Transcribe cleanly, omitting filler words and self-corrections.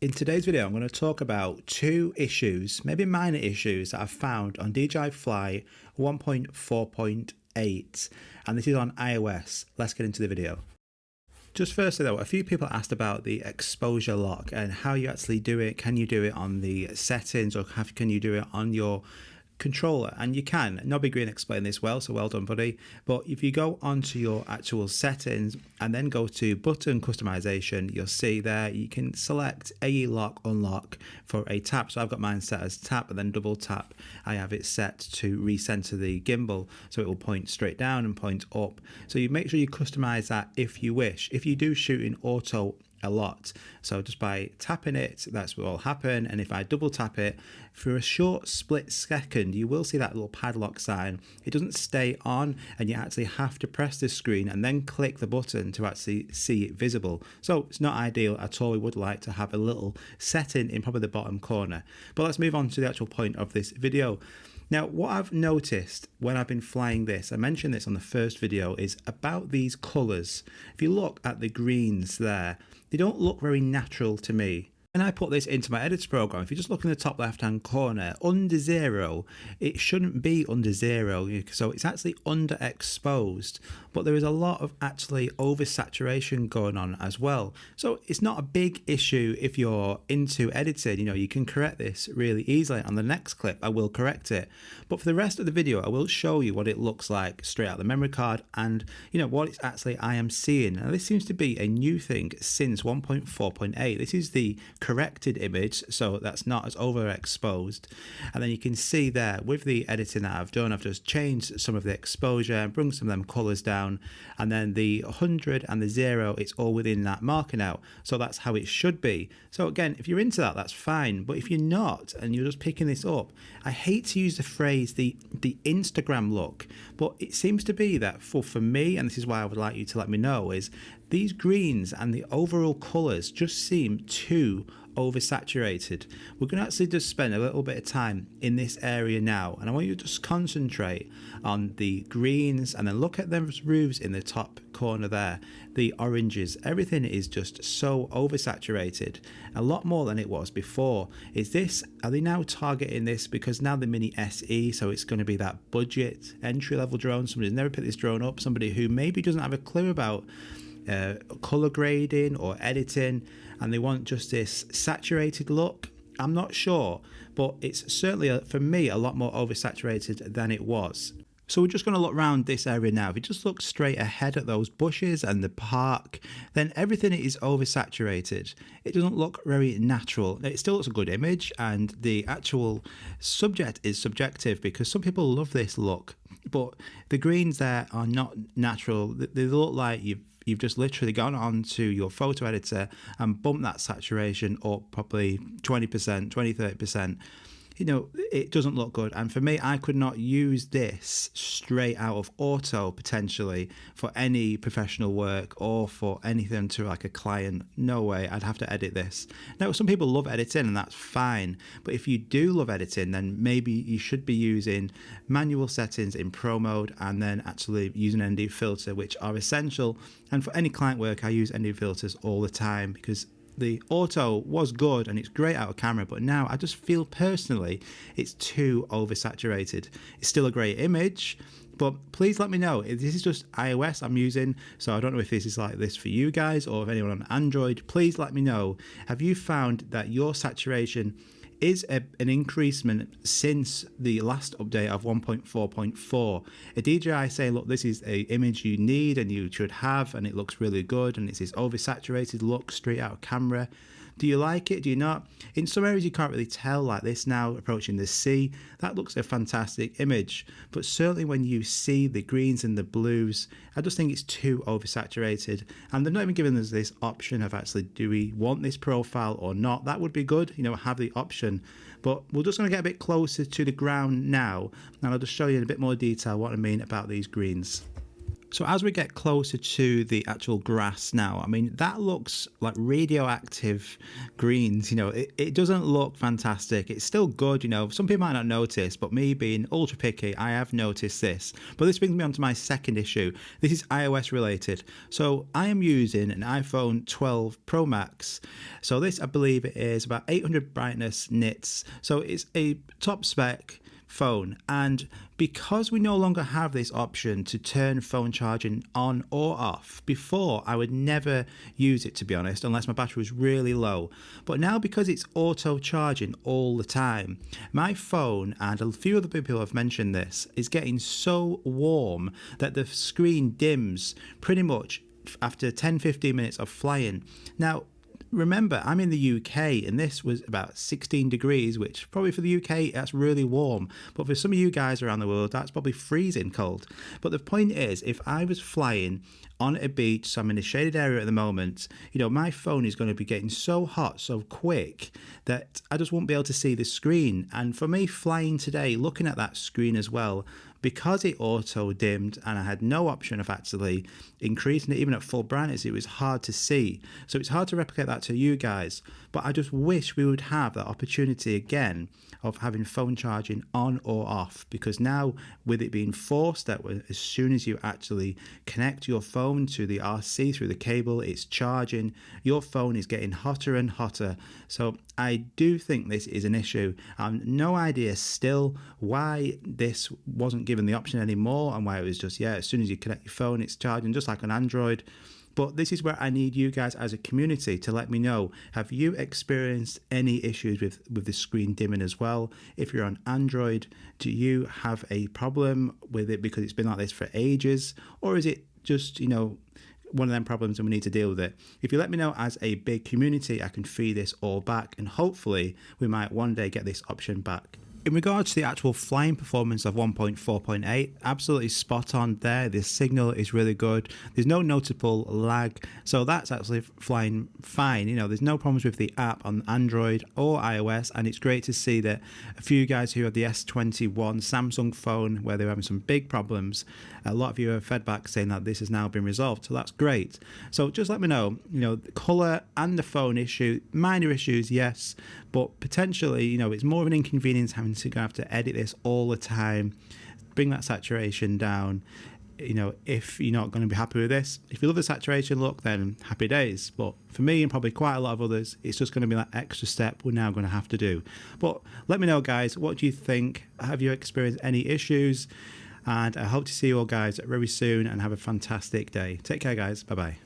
In today's video, I'm going to talk about two issues, maybe minor issues that I've found on DJI Fly 1.4.8, and this is on iOS. Let's get into the video. Just firstly though, a few people asked about the exposure lock and how you actually do it. Can you do it on the settings, or can you do it on your controller? And you can. Nobby Green explained this well, so well done, buddy. But if you go onto your actual settings and then go to button customization, you'll see there you can select AE lock unlock for a tap. So I've got mine set as tap and then double tap. I have it set to recenter the gimbal so it will point straight down and point up. So you make sure you customize that if you wish. If you do shoot in auto a lot, so just by tapping it, that's what will happen. And if I double tap it for a short split second, you will see that little padlock sign. It doesn't stay on, and you actually have to press the screen and then click the button to actually see it visible. So it's not ideal at all. We would like to have a little setting in probably the bottom corner. But let's move on to the actual point of this video. Now, what I've noticed when I've been flying this, I mentioned this on the first video, is about these colours. If you look at the greens there, they don't look very natural to me. When I put this into my editor program, if you just look in the top left hand corner, under 0, it shouldn't be under 0, so it's actually underexposed, but there is a lot of actually oversaturation going on as well. So it's not a big issue if you're into editing. You can correct this really easily. On the next clip I will correct it, but for the rest of the video I will show you what it looks like straight out the memory card, and what it's actually I am seeing. Now this seems to be a new thing since 1.4.8. this is the corrected image, so that's not as overexposed. And then you can see there with the editing that I've done, I've just changed some of the exposure and bring some of them colors down, and then the 100 and the 0, it's all within that marker now. So that's how it should be. So again, if you're into that, that's fine. But if you're not and you're just picking this up, I hate to use the phrase the Instagram look, but it seems to be that for me, and this is why I would like you to let me know, is these greens and the overall colors just seem too oversaturated. We're going to actually just spend a little bit of time in this area now, and I want you to just concentrate on the greens and then look at those roofs in the top corner there, the oranges. Everything is just so oversaturated, a lot more than it was before. Are they now targeting this because now the Mini SE, so it's going to be that budget entry-level drone? Somebody's never picked this drone up, somebody who maybe doesn't have a clue about color grading or editing, and they want just this saturated look. I'm not sure, but it's certainly for me a lot more oversaturated than it was. So we're just going to look around this area now. If you just look straight ahead at those bushes and the park, then everything is oversaturated. It doesn't look very natural. It still looks a good image, and the actual subject is subjective because some people love this look, but the greens there are not natural. They look like you've just literally gone on to your photo editor and bumped that saturation up probably 20%, 20, 30%. It doesn't look good. And for me, I could not use this straight out of auto potentially for any professional work or for anything to like a client. No way. I'd have to edit this. Now, some people love editing and that's fine. But if you do love editing, then maybe you should be using manual settings in pro mode and then actually using an ND filter, which are essential. And for any client work, I use ND filters all the time because the auto was good and it's great out of camera, but now I just feel personally it's too oversaturated. It's still a great image, but please let me know. This is just iOS I'm using, so I don't know if this is like this for you guys or if anyone on Android. Please let me know. Have you found that your saturation is an increasement since the last update of 1.4.4? A DJI saying, look, this is an image you need and you should have, and it looks really good, and it's this oversaturated look straight out of camera. Do you like it? Do you not? In some areas you can't really tell, like this now approaching the sea. That looks a fantastic image. But certainly when you see the greens and the blues, I just think it's too oversaturated. And they've not even given us this option of actually, do we want this profile or not? That would be good, have the option. But we're just going to get a bit closer to the ground now, and I'll just show you in a bit more detail what I mean about these greens. So as we get closer to the actual grass now, I mean, that looks like radioactive greens, it doesn't look fantastic. It's still good, some people might not notice, but me being ultra picky, I have noticed this. But this brings me on to my second issue. This is iOS related. So I am using an iPhone 12 Pro Max. So this, I believe it is about 800 brightness nits. So it's a top spec phone, and because we no longer have this option to turn phone charging on or off, before I would never use it, to be honest, unless my battery was really low, but now because it's auto charging all the time, my phone, and a few other people have mentioned this, is getting so warm that the screen dims pretty much after 10-15 minutes of flying. Now remember, I'm in the UK and this was about 16 degrees, which probably for the UK, that's really warm. But for some of you guys around the world, that's probably freezing cold. But the point is, if I was flying on a beach, so I'm in a shaded area at the moment, my phone is going to be getting so hot so quick that I just won't be able to see the screen. And for me flying today, looking at that screen as well, because it auto dimmed and I had no option of actually increasing it even at full brightness, it was hard to see. So it's hard to replicate that to you guys, but I just wish we would have that opportunity again of having phone charging on or off, because now with it being forced that as soon as you actually connect your phone to the RC through the cable, it's charging, your phone is getting hotter and hotter. So I do think this is an issue. No idea still why this wasn't given the option anymore, and why it was just, as soon as you connect your phone, it's charging just like on Android. But this is where I need you guys as a community to let me know, have you experienced any issues with the screen dimming as well? If you're on Android, do you have a problem with it because it's been like this for ages? Or is it just, one of them problems and we need to deal with it? If you let me know as a big community, I can feed this all back, and hopefully we might one day get this option back. In regards to the actual flying performance of 1.4.8, absolutely spot on there. The signal is really good. There's no notable lag, so that's actually flying fine. There's no problems with the app on Android or iOS, and it's great to see that a few guys who have the S21 Samsung phone where they're having some big problems, a lot of you have fed back saying that this has now been resolved, so that's great. So just let me know, the color and the phone issue, minor issues, yes, but potentially, it's more of an inconvenience having to have to edit this all the time, bring that saturation down. If you're not going to be happy with this, if you love the saturation look, then happy days. But for me and probably quite a lot of others, it's just going to be that extra step we're now going to have to do. But let me know, guys, what do you think? Have you experienced any issues? And I hope to see you all guys very soon, and have a fantastic day. Take care, guys. Bye bye.